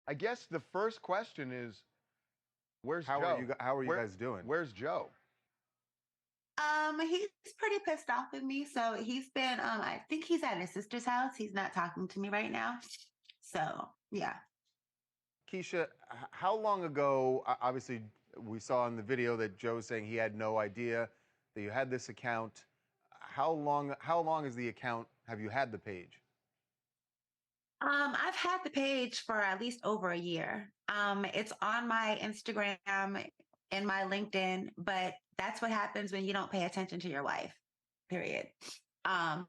I guess the first question is, where's How are Joe? you? How are you guys doing? Where's Joe? He's pretty pissed off with me. So he's been, I think he's at his sister's house. He's not talking to me right now. So yeah. Keisha, how long ago? Obviously, we saw in the video that Joe's saying he had no idea that you had this account. How long? How long is the account? Have you had the page? I've had the page for at least over a year. It's on my Instagram and my LinkedIn, but that's what happens when you don't pay attention to your wife, period. Um,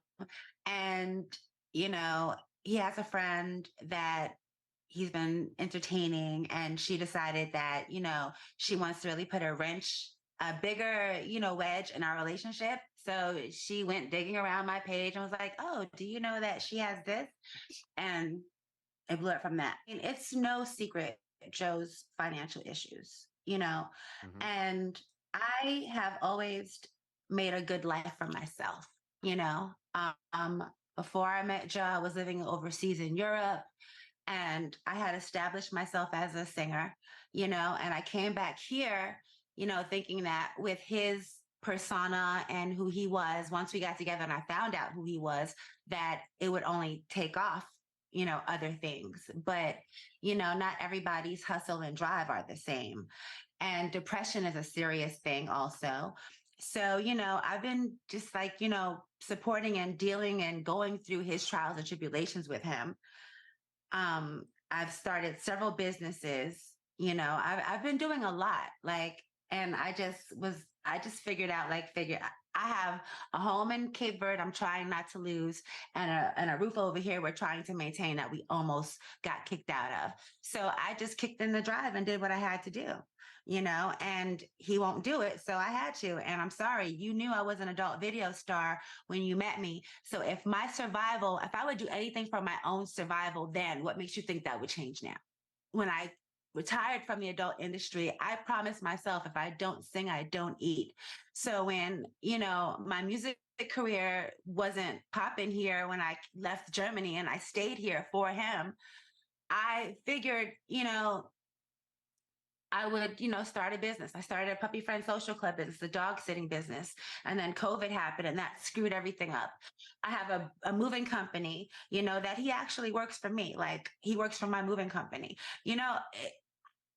and, you know, he has a friend that he's been entertaining, and she decided that, she wants to really put a bigger, wedge in our relationship. So she went digging around my page and was like, oh, do you know that she has this? And it blew up from that. And it's no secret Joe's financial issues, Hmm. and I have always made a good life for myself, you know. Before I met Joe, I was living overseas in Europe, and I had established myself as a singer, and I came back here, thinking that with his persona and who he was, once we got together and I found out who he was, that it would only take off, other things. But, not everybody's hustle and drive are the same. And depression is a serious thing also. So, I've been just like, supporting and dealing and going through his trials and tribulations with him. I've started several businesses, I've been doing a lot. Like, and I just figured out, I have a home in Cape Verde I'm trying not to lose, and a roof over here we're trying to maintain that we almost got kicked out of. So I just kicked in the drive and did what I had to do, and he won't do it. So I had to. And I'm sorry, you knew I was an adult video star when you met me. So if I would do anything for my own survival, then what makes you think that would change now? When I retired from the adult industry, I promised myself if I don't sing, I don't eat. So when, my music career wasn't popping here when I left Germany and I stayed here for him, I figured, I would, start a business. I started a puppy friend social club business, a dog sitting business. And then COVID happened and that screwed everything up. I have a moving company, that he actually works for me. Like he works for my moving company.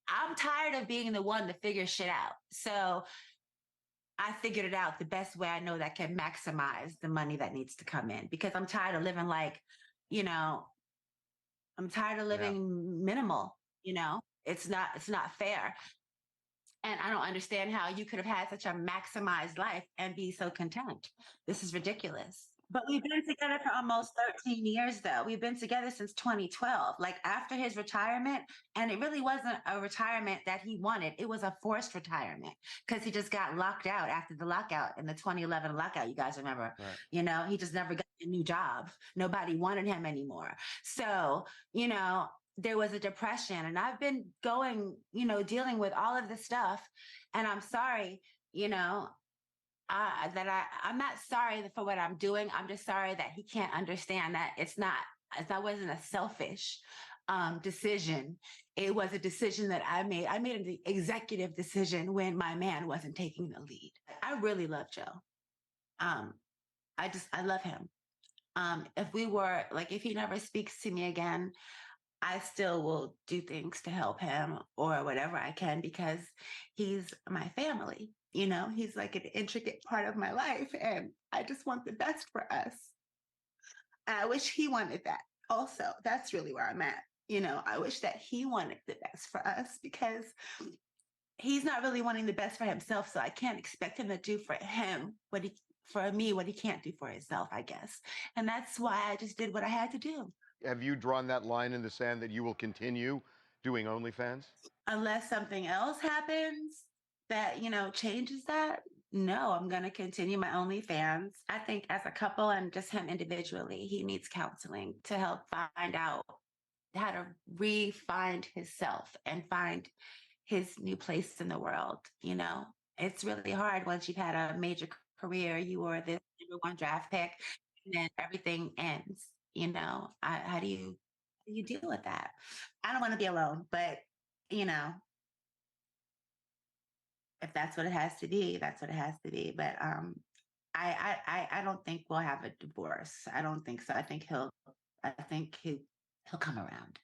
I'm tired of being the one to figure shit out. So I figured it out the best way I know that can maximize the money that needs to come in, because I'm tired of living you know, I'm tired of Yeah. living minimal, it's not fair. And I don't understand how you could have had such a maximized life and be so content. This is ridiculous. But we've been together for almost 13 years, though. We've been together since 2012, like after his retirement. And it really wasn't a retirement that he wanted. It was a forced retirement because he just got locked out after the lockout in the 2011 lockout. You guys remember, Right. he just never got a new job. Nobody wanted him anymore. So, there was a depression, and I've been going, dealing with all of this stuff. And I'm sorry, I'm not sorry for what I'm doing. I'm just sorry that he can't understand that that wasn't a selfish decision. It was a decision that I made. I made an executive decision when my man wasn't taking the lead. I really love Joe. Um, I love him. If he never speaks to me again, I still will do things to help him or whatever I can, because he's my family. He's like an intricate part of my life, and I just want the best for us. I wish he wanted that also. That's really where I'm at. I wish that he wanted the best for us, because he's not really wanting the best for himself. So I can't expect him to do for me what he can't do for himself, I guess. And that's why I just did what I had to do. Have you drawn that line in the sand that you will continue doing OnlyFans? Unless something else happens that, changes that. No, I'm going to continue my OnlyFans. I think as a couple and just him individually, he needs counseling to help find out how to re-find himself and find his new place in the world. It's really hard once you've had a major career. You were the number one draft pick, and then everything ends. How do you do you deal with that? I don't want to be alone, but you know, if that's what it has to be, that's what it has to be. But I don't think we'll have a divorce. I don't think so. I think he'll come around.